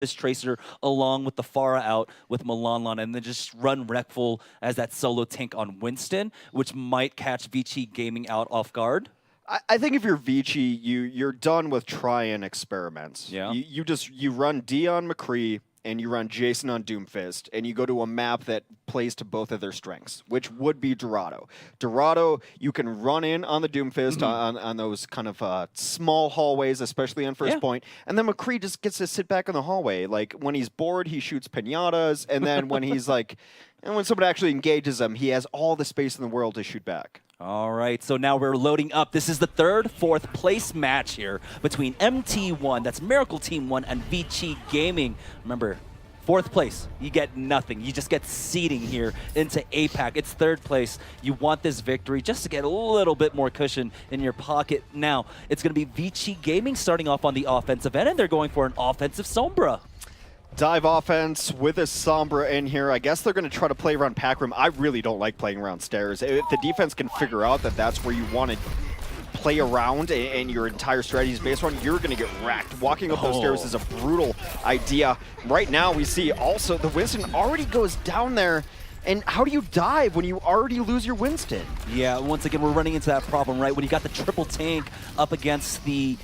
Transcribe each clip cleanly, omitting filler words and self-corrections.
this Tracer along with the Pharah out with Milanlon, and then just run Wreckful as that solo tank on Winston, which might catch Vici Gaming out off guard. I think if you're Vici, you're done with try-and experiments. Yeah. You run D on McCree and you run Jason on Doomfist, and you go to a map that plays to both of their strengths, which would be Dorado. Dorado, you can run in on the Doomfist on those kind of small hallways, especially on first point, and then McCree just gets to sit back in the hallway. Like, when he's bored, he shoots pinatas, and then when he's like, and when someone actually engages him, he has all the space in the world to shoot back. All right, so now we're loading up. This is the fourth place match here between MT1, that's Miracle Team 1, and Vici Gaming. Remember, fourth place, you get nothing. You just get seeding here into APAC. It's third place. You want this victory just to get a little bit more cushion in your pocket. Now, it's going to be Vici Gaming starting off on the offensive end, and they're going for an offensive Sombra. Dive offense with a Sombra in here. I guess they're going to try to play around Pack Room. I really don't like playing around stairs. If the defense can figure out that that's where you want to play around and your entire strategy is based around, you're going to get wrecked. Walking up those stairs is a brutal idea. Right now we see also the Winston already goes down there. And how do you dive when you already lose your Winston? Yeah, once again, we're running into that problem, right? When you got the triple tank up against the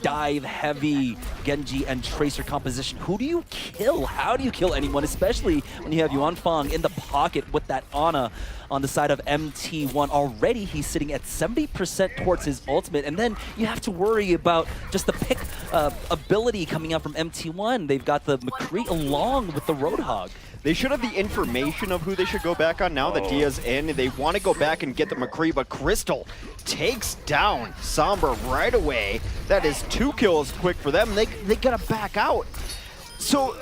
dive-heavy Genji and Tracer composition, who do you kill? How do you kill anyone, especially when you have Yuan Fang in the pocket with that Ana on the side of MT1. Already, he's sitting at 70% towards his ultimate, and then you have to worry about just the pick ability coming out from MT1. They've got the McCree along with the Roadhog. They should have the information of who they should go back on now that Dia's in. They want to go back and get the McCree, but Crystal takes down Sombra right away. That is 2 kills quick for them. They gotta back out. So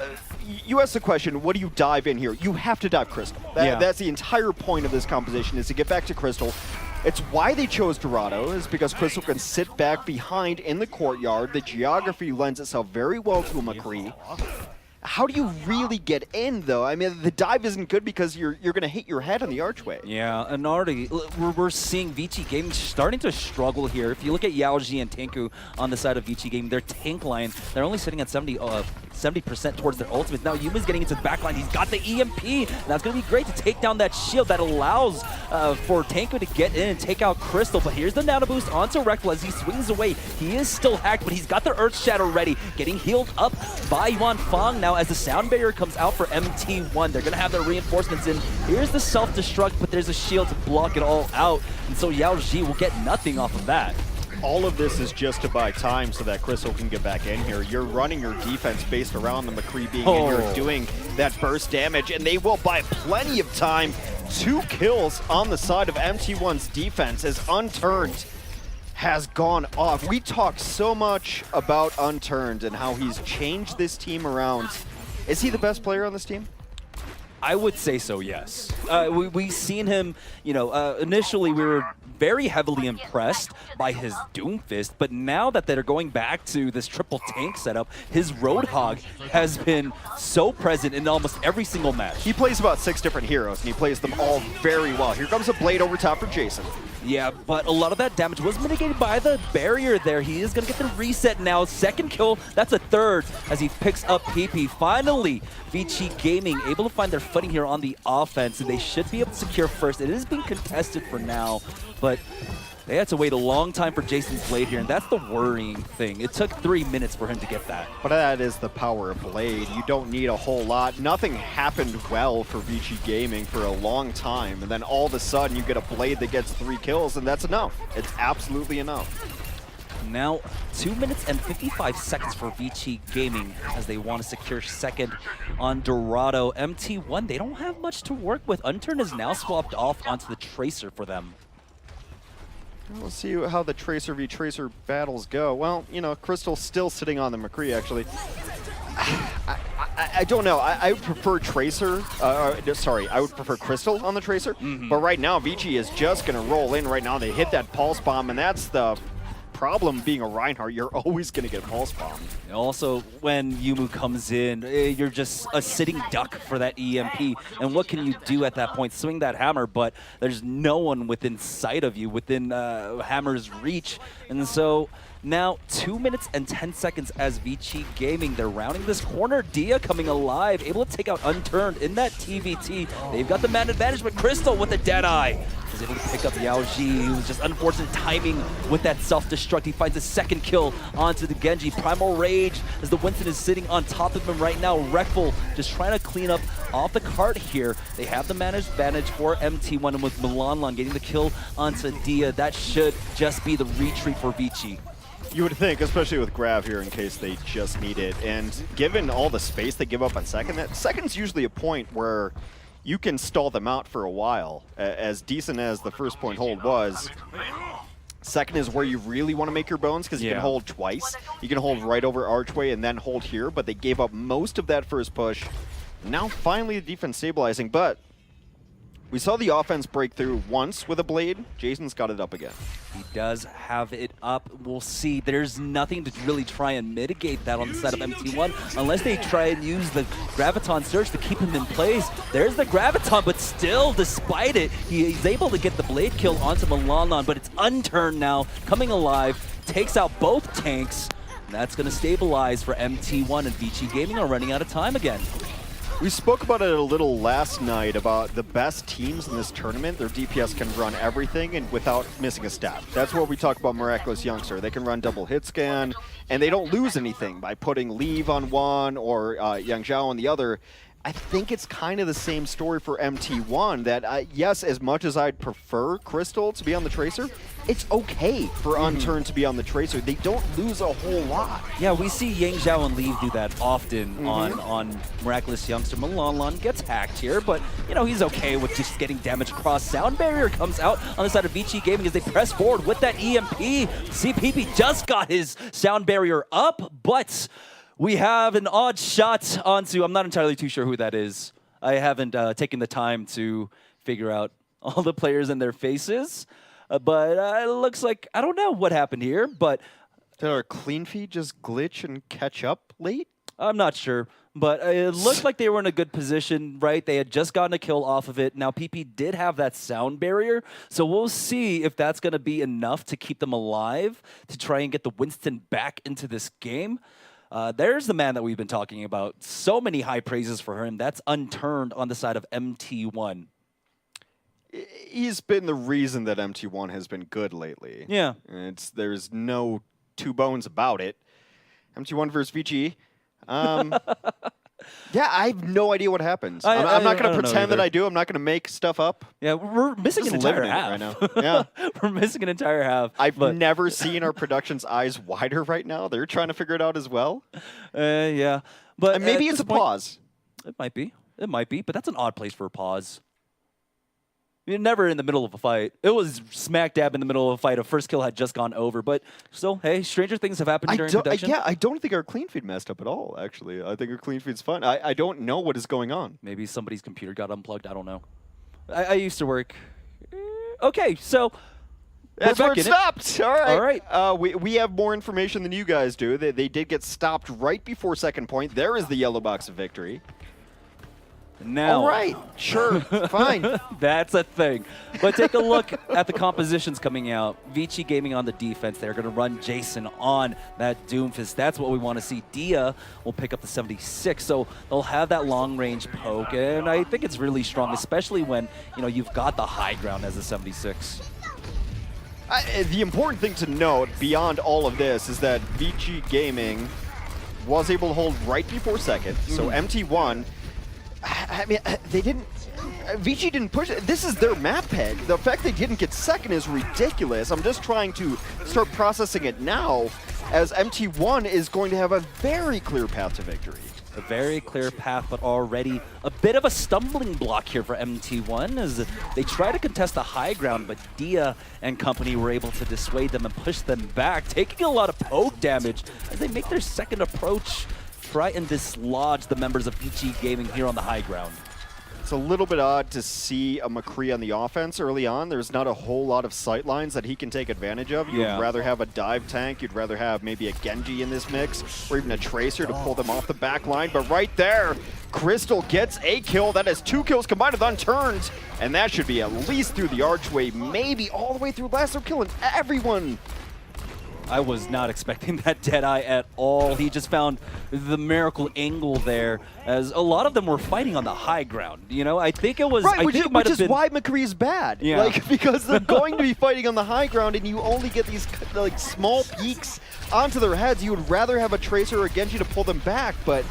you asked the question, what do you dive in here? You have to dive Crystal. That's the entire point of this composition, is to get back to Crystal. It's why they chose Dorado, is because Crystal can sit back behind in the courtyard. The geography lends itself very well to a McCree. How do you really get in, though? I mean, the dive isn't good because you're going to hit your head on the archway. Yeah, and already we're seeing Vici Gaming starting to struggle here. If you look at Yaoji and Tanku on the side of Vici Gaming, their tank line, they're only sitting at 70% towards their ultimates. Now Yuma's getting into the back line. He's got the EMP. That's going to be great to take down that shield that allows for Tanku to get in and take out Crystal. But here's the nano boost onto Wreckful as he swings away. He is still hacked, but he's got the Earth Shadow ready, getting healed up by Yuan Fang. Now as the sound barrier comes out for MT1, they're going to have their reinforcements in. Here's the self-destruct, but there's a shield to block it all out. And so Yao Ji will get nothing off of that. All of this is just to buy time so that Crystal can get back in here. You're running your defense based around the McCree being in here doing that burst damage, and they will buy plenty of time. 2 kills on the side of MT1's defense as Unturned has gone off. We talk so much about Unturned and how he's changed this team around. Is he the best player on this team? I would say so, yes. We've seen him, you know, initially we were very heavily impressed by his Doomfist, but now that they're going back to this triple tank setup, his Roadhog has been so present in almost every single match. He plays about 6 different heroes, and he plays them all very well. Here comes a blade over top for Jason. Yeah, but a lot of that damage was mitigated by the barrier there. He is going to get the reset now. Second kill, that's a third as he picks up PP. Finally, Vici Gaming able to find their footing here on the offense, and they should be able to secure first. It is being contested for now, but they had to wait a long time for Jason's Blade here, and that's the worrying thing. It took 3 minutes for him to get that. But that is the power of Blade. You don't need a whole lot. Nothing happened well for Vici Gaming for a long time, and then all of a sudden you get a Blade that gets 3 kills, and that's enough. It's absolutely enough. Now, 2 minutes and 55 seconds for Vici Gaming as they want to secure second on Dorado. MT1, they don't have much to work with. Unturned is now swapped off onto the Tracer for them. We'll see how the Tracer v Tracer battles go. Well, you know, Crystal's still sitting on the McCree, actually. I don't know. I would prefer Tracer. Sorry, I would prefer Crystal on the Tracer. But right now, Vici is just going to roll in right now. They hit that Pulse Bomb, and that's the problem being a Reinhardt. You're always going to get Pulse Bomb. Also, when Yumu comes in, you're just a sitting duck for that EMP. And what can you do at that point? Swing that hammer, but there's no one within sight of you, within Hammer's reach. And so Now 2 minutes and 10 seconds as Vici Gaming. They're rounding this corner. Dia coming alive, able to take out Unturned in that TVT. They've got the man advantage, but Crystal with a dead eye is able to pick up Yao Ji. It was just unfortunate timing with that self-destruct. He finds a second kill onto the Genji. Primal Rage as the Winston is sitting on top of him right now. Wreckful just trying to clean up off the cart here. They have the man advantage for MT1, and with Milanlan getting the kill onto Dia, that should just be the retreat for Vici. You would think, especially with Grav here in case they just need it. And given all the space they give up on second, that second's usually a point where you can stall them out for a while. As decent as the first point hold was, second is where you really want to make your bones because you can hold twice. You can hold right over Archway and then hold here, but they gave up most of that first push. Now finally the defense stabilizing, but we saw the offense break through once with a blade. Jason's got it up again. He does have it up. We'll see. There's nothing to really try and mitigate that on the side of MT1 unless they try and use the Graviton Surge to keep him in place. There's the Graviton, but still, despite it, he's able to get the blade kill onto Milanlan, but it's Unturned now, coming alive, takes out both tanks. And that's going to stabilize for MT1, and Vici Gaming are running out of time again. We spoke about it a little last night about the best teams in this tournament. Their DPS can run everything and without missing a step. That's what we talk about Miraculous Youngster. They can run double hit scan, and they don't lose anything by putting Leave on one or Yang Zhao on the other. I think it's kind of the same story for MT1 that, yes, as much as I'd prefer Crystal to be on the Tracer, it's okay for Unturned to be on the Tracer. They don't lose a whole lot. Yeah, we see Yang Zhao and Leave do that often on Miraculous Youngster. Milanlan gets hacked here, but, you know, he's okay with just getting damage across. Sound Barrier comes out on the side of Vici Gaming as they press forward with that EMP. CPP just got his Sound Barrier up, but we have an odd shot onto, I'm not entirely too sure who that is. I haven't taken the time to figure out all the players and their faces. But it looks like, I don't know what happened here, but did our clean feed just glitch and catch up late? I'm not sure. But it looked like they were in a good position, right? They had just gotten a kill off of it. Now, PP did have that Sound Barrier, so we'll see if that's going to be enough to keep them alive, to try and get the Winston back into this game. There's the man that we've been talking about. So many high praises for him. That's Unturned on the side of MT1. He's been the reason that MT1 has been good lately. Yeah. There's no two bones about it. MT1 versus Vici. Yeah, I have no idea what happens. I'm not going to pretend that I do. I'm not going to make stuff up. Yeah, we're missing an entire half right now. Yeah, we're missing an entire half. I've never seen our production's eyes wider right now. They're trying to figure it out as well. Yeah, but and maybe it's a pause. It might be. It might be. But that's an odd place for a pause. You're never in the middle of a fight. It was smack dab in the middle of a fight. A first kill had just gone over, but still, hey, stranger things have happened during production. Yeah, I don't think our clean feed messed up at all, actually. I think our clean feed's fun. I don't know what is going on. Maybe somebody's computer got unplugged. I don't know. I used to work. Okay, so that's where it stopped. All right. All right. We have more information than you guys do. They did get stopped right before second point. There is the yellow box of victory. Now, all right, sure, fine. That's a thing. But take a look at the compositions coming out. Vici Gaming on the defense. They're going to run Jason on that Doomfist. That's what we want to see. Dia will pick up the 76, so they'll have that long-range poke, and I think it's really strong, especially when you've got the high ground as a 76. The important thing to note beyond all of this is that Vici Gaming was able to hold right before second, so MT1. I mean, they didn't. Vici didn't push it. This is their map head. The fact they didn't get second is ridiculous. I'm just trying to start processing it now, as MT1 is going to have a very clear path to victory. A very clear path, but already a bit of a stumbling block here for MT1 as they try to contest the high ground, but Dia and company were able to dissuade them and push them back, taking a lot of poke damage as they make their second approach, try and dislodge the members of Vici Gaming here on the high ground. It's a little bit odd to see a McCree on the offense early on. There's not a whole lot of sight lines that he can take advantage of. You'd rather have a dive tank. You'd rather have maybe a Genji in this mix, or even a Tracer to pull them off the back line. But right there, Crystal gets a kill. That is 2 kills combined with Unturned. And that should be at least through the archway, maybe all the way through Lasso, killing everyone. I was not expecting that Deadeye at all. He just found the miracle angle there, as a lot of them were fighting on the high ground. You know, I think it was right, which is why McCree is bad. Yeah. Like, because they're going to be fighting on the high ground, and you only get these like small peaks onto their heads. You would rather have a Tracer or a Genji to pull them back, but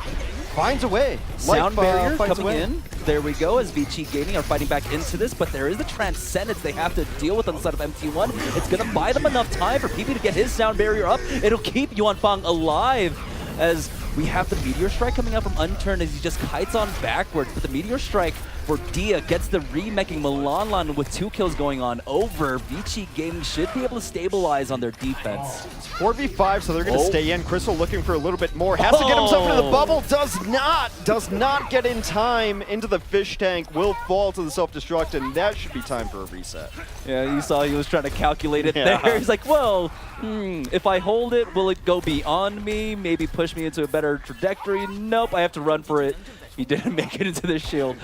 finds a way. Sound barrier finds a coming way. in. There we go, as Vici Gaming are fighting back into this, but there is the Transcendence they have to deal with on the side of MT1. It's going to buy them enough time for PP to get his sound barrier up. It'll keep Yuan Fang alive, as we have the Meteor Strike coming out from Unturned as he just kites on backwards. But the Meteor Strike for Dia gets the remaking Milanlan with 2 kills going on over. Vici Gaming should be able to stabilize on their defense. 4v5, so they're going to stay in. Crystal looking for a little bit more. Has to get himself into the bubble. Does not get in time into the fish tank. Will fall to the self-destruct, and that should be time for a reset. Yeah, you saw he was trying to calculate it Yeah. there. He's like, well, if I hold it, will it go beyond me? Maybe push me into a better trajectory? Nope, I have to run for it. He didn't make it into the shield.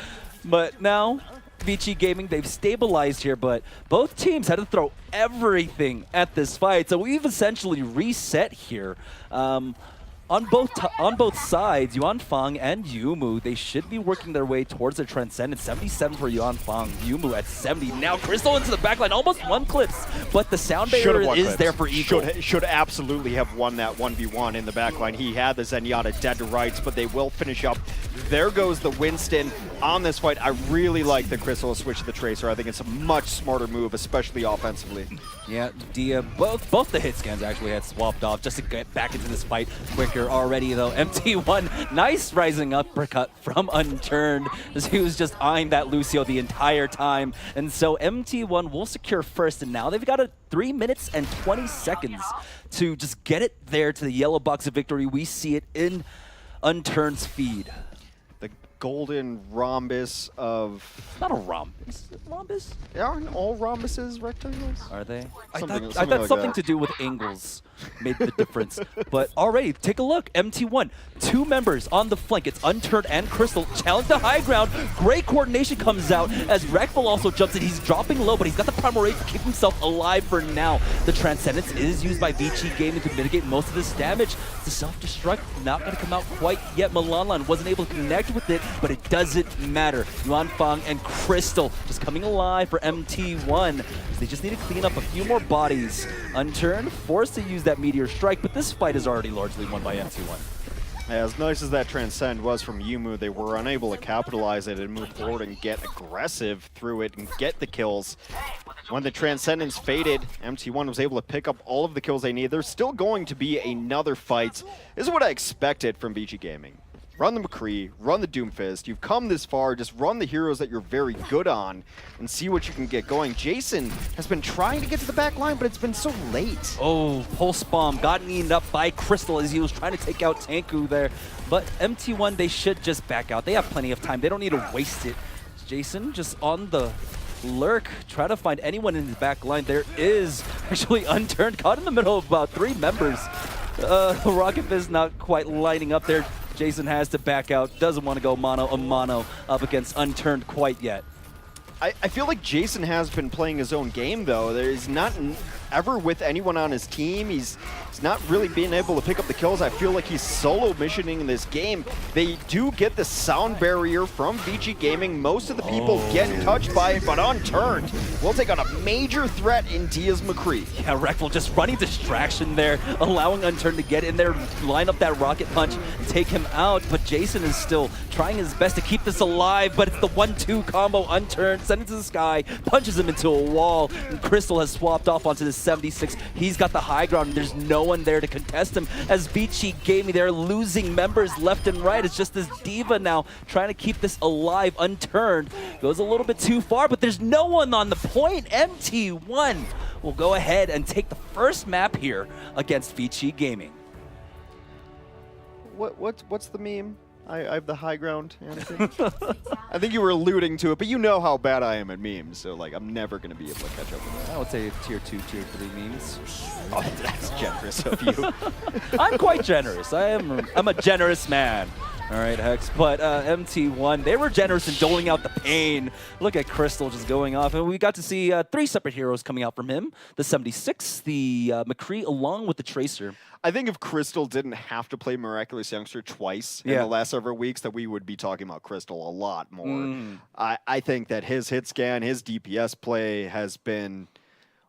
But now, Vici Gaming, they've stabilized here, but both teams had to throw everything at this fight. So we've essentially reset here. On both sides, Yuan Fang and Yumu, they should be working their way towards their Transcendence. 77 for Yuan Fang, Yumu at 70. Now Crystal into the backline, almost won clips, but the sound barrier is there for Eagle. Should absolutely have won that 1v1 in the backline. He had the Zenyatta dead to rights, but they will finish up. There goes the Winston on this fight. I really like the Crystal switch to the Tracer. I think it's a much smarter move, especially offensively. Yeah, Dia, both the hit scans actually had swapped off just to get back into this fight quicker already, though. MT1, nice rising uppercut from Unturned, as he was just eyeing that Lucio the entire time. And so MT1 will secure first, and now they've got 3 minutes and 20 seconds to just get it there to the yellow box of victory. We see it in Unturned's feed. The golden rhombus of... Not a rhombus. Rhombus? Aren't all rhombuses rectangles? Are they? I Something thought like something that. to do with angles made the difference. But already, take a look. MT1, 2 members on the flank. It's Unturned and Crystal. Challenge to high ground. Great coordination comes out as Rekful also jumps in. He's dropping low, but he's got the Primal Rage to keep himself alive for now. The Transcendence is used by Vici Gaming to mitigate most of this damage. The self-destruct not going to come out quite yet. Milanlan wasn't able to connect with it, but it doesn't matter. Yuan Fang and Crystal just coming alive for MT1. They just need to clean up a few more bodies. Unturned, forced to use that Meteor Strike, but this fight is already largely won by MT1. As nice as that Transcend was from Yumu, they were unable to capitalize it and move forward and get aggressive through it and get the kills. When the Transcendence faded, MT1 was able to pick up all of the kills they need. There's still going to be another fight. This is what I expected from Vici Gaming. Run the McCree, run the Doomfist. You've come this far, just run the heroes that you're very good on and see what you can get going. Jason has been trying to get to the back line, but it's been so late. Oh, Pulse Bomb got eaten up by Crystal as he was trying to take out Tanku there. But MT1, they should just back out. They have plenty of time. They don't need to waste it. Jason just on the lurk, try to find anyone in the back line. There is actually Unturned, caught in the middle of about 3 members. Rocket Fist not quite lining up there. Jason has to back out, doesn't want to go mano-a-mano up against Unturned quite yet. I feel like Jason has been playing his own game, though. He's not ever with anyone on his team. He's not really being able to pick up the kills. I feel like he's solo missioning in this game. They do get the sound barrier from Vici Gaming. Most of the people get touched by it, but Unturned will take on a major threat in Diaz McCree. Yeah, Rekful just running distraction there, allowing Unturned to get in there, line up that rocket punch, and take him out. But Jason is still trying his best to keep this alive, but it's the 1-2 combo. Unturned, send it to the sky, punches him into a wall, and Crystal has swapped off onto the 76. He's got the high ground, and there's no one there to contest him. As Vici Gaming, they're losing members left and right. It's just this Diva now trying to keep this alive. Unturned goes a little bit too far, but there's no one on the point. MT1 will go ahead and take the first map here against Vici Gaming. What's the meme? I have the high ground. I think you were alluding to it, but you know how bad I am at memes, so like I'm never going to be able to catch up with that. I would say tier 2, tier 3 memes. Oh, that's generous of you. I'm quite generous. I'm a generous man. All right, Hex. But MT1, they were generous in doling out the pain. Look at Crystal just going off. And we got to see 3 separate heroes coming out from him. The 76, the McCree, along with the Tracer. I think if Crystal didn't have to play Miraculous Youngster twice in the last several weeks, that we would be talking about Crystal a lot more. I think that his hit scan, his DPS play has been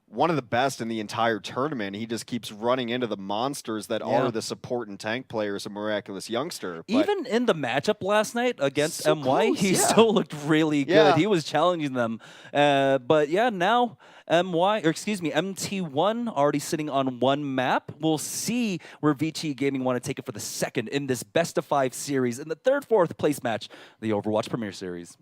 one of the best in the entire tournament. He just keeps running into the monsters that are the support and tank players of Miraculous Youngster. But even in the matchup last night against so MY, close, he still looked really good. Yeah. He was challenging them. But yeah, now MT1 already sitting on 1 map. We'll see where VT Gaming want to take it for the second in this best of 5 series in the 3rd, 4th place match, the Overwatch Premier Series.